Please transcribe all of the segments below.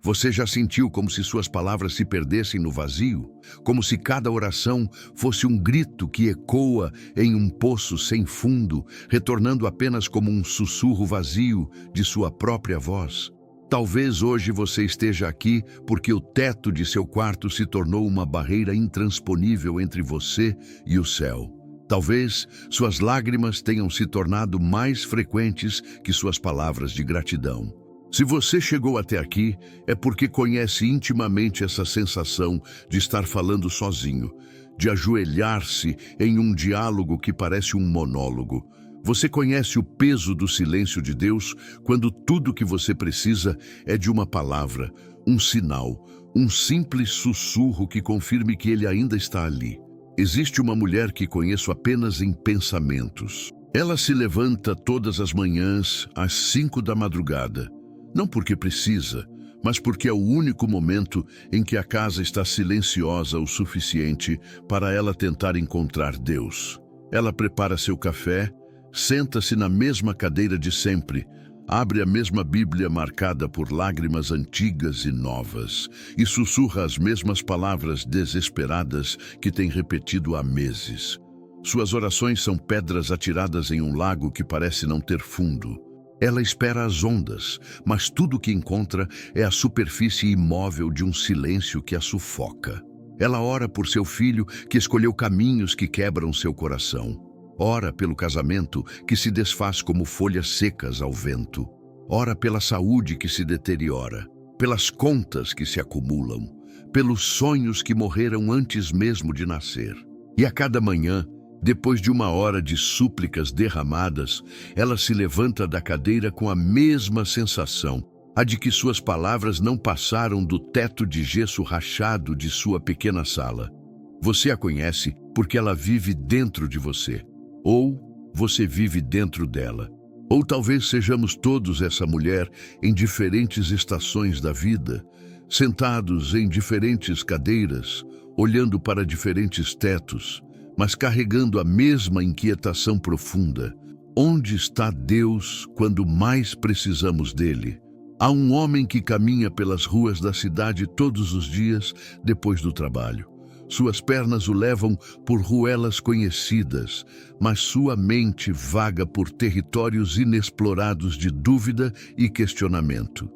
Você já sentiu como se suas palavras se perdessem no vazio? Como se cada oração fosse um grito que ecoa em um poço sem fundo, retornando apenas como um sussurro vazio de sua própria voz? Talvez hoje você esteja aqui porque o teto de seu quarto se tornou uma barreira intransponível entre você e o céu. Talvez suas lágrimas tenham se tornado mais frequentes que suas palavras de gratidão. Se você chegou até aqui, é porque conhece intimamente essa sensação de estar falando sozinho, de ajoelhar-se em um diálogo que parece um monólogo. Você conhece o peso do silêncio de Deus quando tudo que você precisa é de uma palavra, um sinal, um simples sussurro que confirme que Ele ainda está ali. Existe uma mulher que conheço apenas em pensamentos. Ela se levanta todas as manhãs às 5 da madrugada. Não porque precisa, mas porque é o único momento em que a casa está silenciosa o suficiente para ela tentar encontrar Deus. Ela prepara seu café, senta-se na mesma cadeira de sempre, abre a mesma Bíblia marcada por lágrimas antigas e novas e sussurra as mesmas palavras desesperadas que tem repetido há meses. Suas orações são pedras atiradas em um lago que parece não ter fundo. Ela espera as ondas, mas tudo o que encontra é a superfície imóvel de um silêncio que a sufoca. Ela ora por seu filho que escolheu caminhos que quebram seu coração. Ora pelo casamento que se desfaz como folhas secas ao vento. Ora pela saúde que se deteriora, pelas contas que se acumulam, pelos sonhos que morreram antes mesmo de nascer. E a cada manhã, depois de uma hora de súplicas derramadas, ela se levanta da cadeira com a mesma sensação, a de que suas palavras não passaram do teto de gesso rachado de sua pequena sala. Você a conhece porque ela vive dentro de você. Ou você vive dentro dela. Ou talvez sejamos todos essa mulher em diferentes estações da vida, sentados em diferentes cadeiras, olhando para diferentes tetos, mas carregando a mesma inquietação profunda. Onde está Deus quando mais precisamos dele? Há um homem que caminha pelas ruas da cidade todos os dias depois do trabalho. Suas pernas o levam por ruelas conhecidas, mas sua mente vaga por territórios inexplorados de dúvida e questionamento.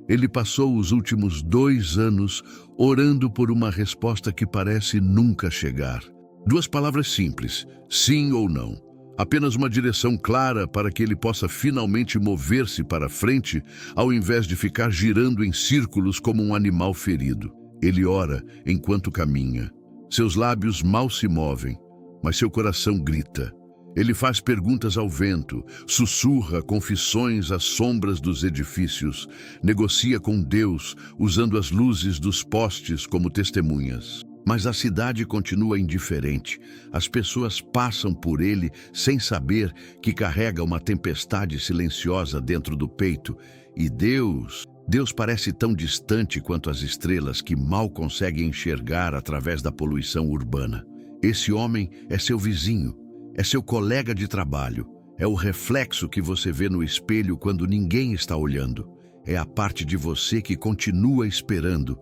Ele passou os últimos 2 anos orando por uma resposta que parece nunca chegar. 2 palavras simples, sim ou não. Apenas uma direção clara para que ele possa finalmente mover-se para frente, ao invés de ficar girando em círculos como um animal ferido. Ele ora enquanto caminha. Seus lábios mal se movem, mas seu coração grita. Ele faz perguntas ao vento, sussurra confissões às sombras dos edifícios, negocia com Deus, usando as luzes dos postes como testemunhas. Mas a cidade continua indiferente. As pessoas passam por ele sem saber que carrega uma tempestade silenciosa dentro do peito. E Deus parece tão distante quanto as estrelas que mal conseguem enxergar através da poluição urbana. Esse homem é seu vizinho, é seu colega de trabalho, é o reflexo que você vê no espelho quando ninguém está olhando. É a parte de você que continua esperando,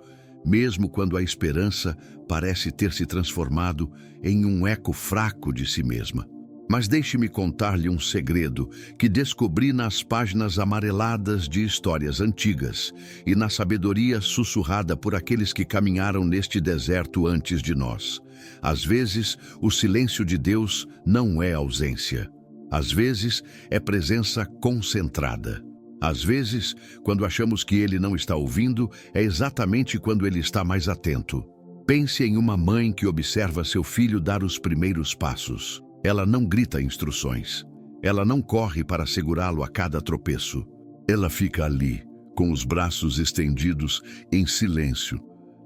mesmo quando a esperança parece ter se transformado em um eco fraco de si mesma. Mas deixe-me contar-lhe um segredo que descobri nas páginas amareladas de histórias antigas e na sabedoria sussurrada por aqueles que caminharam neste deserto antes de nós. Às vezes, o silêncio de Deus não é ausência. Às vezes, é presença concentrada. Às vezes, quando achamos que Ele não está ouvindo, é exatamente quando Ele está mais atento. Pense em uma mãe que observa seu filho dar os primeiros passos. Ela não grita instruções. Ela não corre para segurá-lo a cada tropeço. Ela fica ali, com os braços estendidos, em silêncio,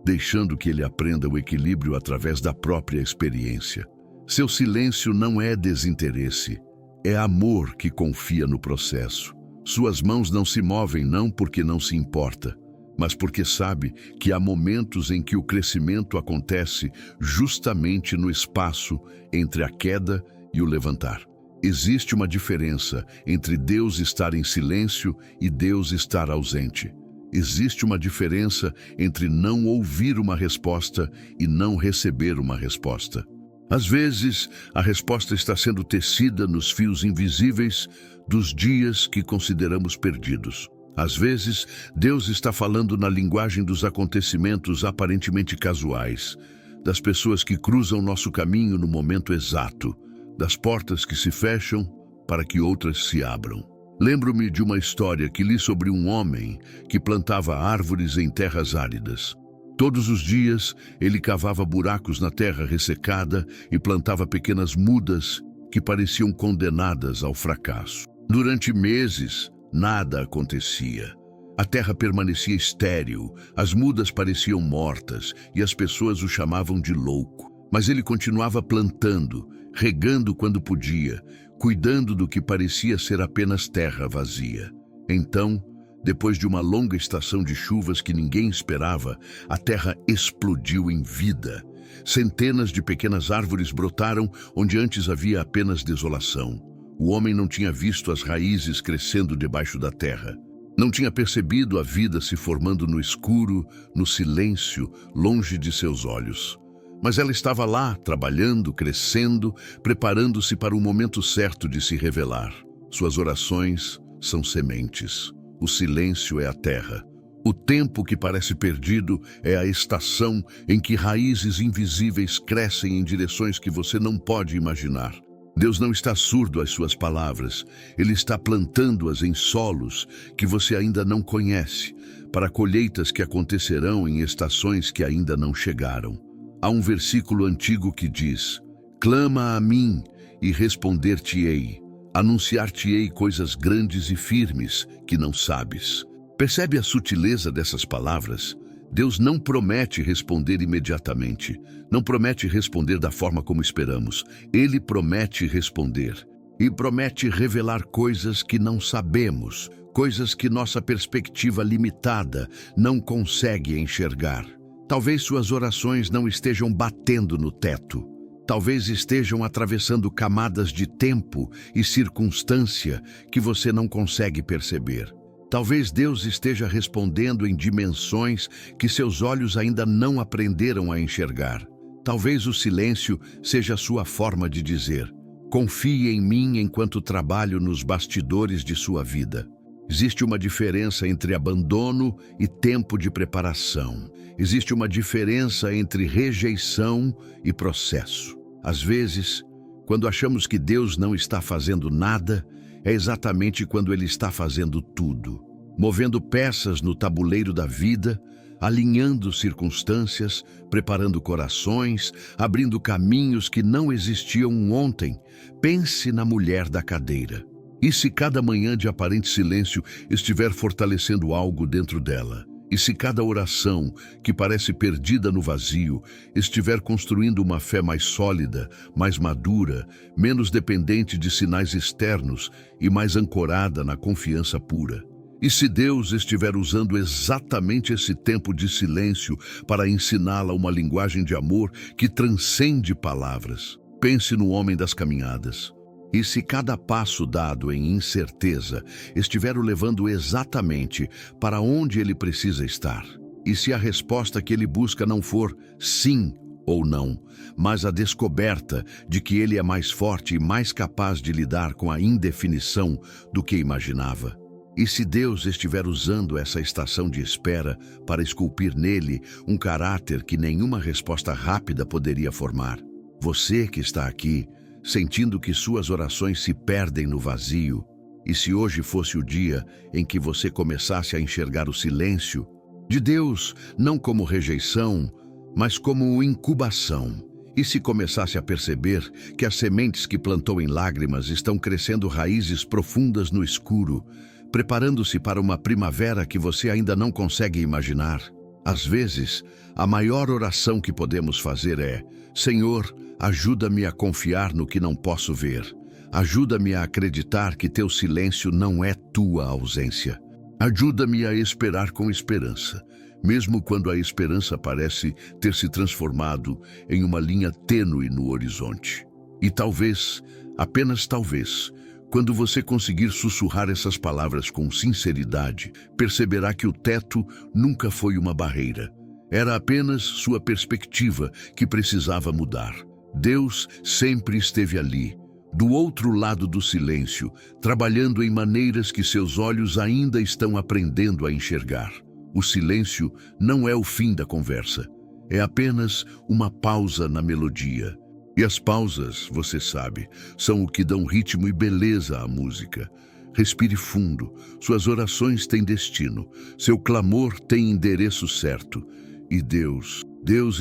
deixando que ele aprenda o equilíbrio através da própria experiência. Seu silêncio não é desinteresse, é amor que confia no processo. Suas mãos não se movem não porque não se importa, mas porque sabe que há momentos em que o crescimento acontece justamente no espaço entre a queda e o levantar. Existe uma diferença entre Deus estar em silêncio e Deus estar ausente. Existe uma diferença entre não ouvir uma resposta e não receber uma resposta. Às vezes, a resposta está sendo tecida nos fios invisíveis dos dias que consideramos perdidos. Às vezes, Deus está falando na linguagem dos acontecimentos aparentemente casuais, das pessoas que cruzam nosso caminho no momento exato, das portas que se fecham para que outras se abram. Lembro-me de uma história que li sobre um homem que plantava árvores em terras áridas. Todos os dias, ele cavava buracos na terra ressecada e plantava pequenas mudas que pareciam condenadas ao fracasso. Durante meses, nada acontecia. A terra permanecia estéril, as mudas pareciam mortas e as pessoas o chamavam de louco. Mas ele continuava plantando, regando quando podia, cuidando do que parecia ser apenas terra vazia. Então, depois de uma longa estação de chuvas que ninguém esperava, a terra explodiu em vida. Centenas de pequenas árvores brotaram onde antes havia apenas desolação. O homem não tinha visto as raízes crescendo debaixo da terra. Não tinha percebido a vida se formando no escuro, no silêncio, longe de seus olhos. Mas ela estava lá, trabalhando, crescendo, preparando-se para o momento certo de se revelar. Suas orações são sementes. O silêncio é a terra. O tempo que parece perdido é a estação em que raízes invisíveis crescem em direções que você não pode imaginar. Deus não está surdo às suas palavras. Ele está plantando-as em solos que você ainda não conhece, para colheitas que acontecerão em estações que ainda não chegaram. Há um versículo antigo que diz: "Clama a mim e responder-te-ei. Anunciar-te-ei coisas grandes e firmes que não sabes." Percebe a sutileza dessas palavras? Deus não promete responder imediatamente. Não promete responder da forma como esperamos. Ele promete responder. E promete revelar coisas que não sabemos, coisas que nossa perspectiva limitada não consegue enxergar. Talvez suas orações não estejam batendo no teto. Talvez estejam atravessando camadas de tempo e circunstância que você não consegue perceber. Talvez Deus esteja respondendo em dimensões que seus olhos ainda não aprenderam a enxergar. Talvez o silêncio seja a sua forma de dizer: "Confie em mim enquanto trabalho nos bastidores de sua vida." Existe uma diferença entre abandono e tempo de preparação. Existe uma diferença entre rejeição e processo. Às vezes, quando achamos que Deus não está fazendo nada, é exatamente quando Ele está fazendo tudo, movendo peças no tabuleiro da vida, alinhando circunstâncias, preparando corações, abrindo caminhos que não existiam ontem. Pense na mulher da cadeira. E se cada manhã de aparente silêncio estiver fortalecendo algo dentro dela? E se cada oração, que parece perdida no vazio, estiver construindo uma fé mais sólida, mais madura, menos dependente de sinais externos e mais ancorada na confiança pura? E se Deus estiver usando exatamente esse tempo de silêncio para ensiná-la uma linguagem de amor que transcende palavras? Pense no homem das caminhadas. E se cada passo dado em incerteza estiver o levando exatamente para onde ele precisa estar? E se a resposta que ele busca não for sim ou não, mas a descoberta de que ele é mais forte e mais capaz de lidar com a indefinição do que imaginava? E se Deus estiver usando essa estação de espera para esculpir nele um caráter que nenhuma resposta rápida poderia formar? Você que está aqui, sentindo que suas orações se perdem no vazio, e se hoje fosse o dia em que você começasse a enxergar o silêncio de Deus, não como rejeição, mas como incubação, e se começasse a perceber que as sementes que plantou em lágrimas estão crescendo raízes profundas no escuro, preparando-se para uma primavera que você ainda não consegue imaginar? Às vezes, a maior oração que podemos fazer é: Senhor, ajuda-me a confiar no que não posso ver. Ajuda-me a acreditar que teu silêncio não é tua ausência. Ajuda-me a esperar com esperança, mesmo quando a esperança parece ter se transformado em uma linha tênue no horizonte. E talvez, apenas talvez, Quando você conseguir sussurrar essas palavras com sinceridade, perceberá que o teto nunca foi uma barreira. Era apenas sua perspectiva que precisava mudar. Deus sempre esteve ali, do outro lado do silêncio, trabalhando em maneiras que seus olhos ainda estão aprendendo a enxergar. O silêncio não é o fim da conversa, é apenas uma pausa na melodia. E as pausas, você sabe, são o que dão ritmo e beleza à música. Respire fundo, suas orações têm destino, seu clamor tem endereço certo. E Deus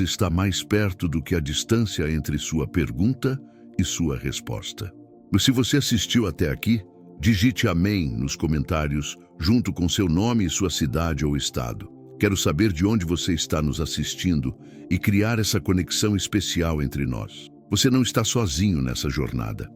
está mais perto do que a distância entre sua pergunta e sua resposta. E se você assistiu até aqui, digite amém nos comentários, junto com seu nome e sua cidade ou estado. Quero saber de onde você está nos assistindo e criar essa conexão especial entre nós. Você não está sozinho nessa jornada.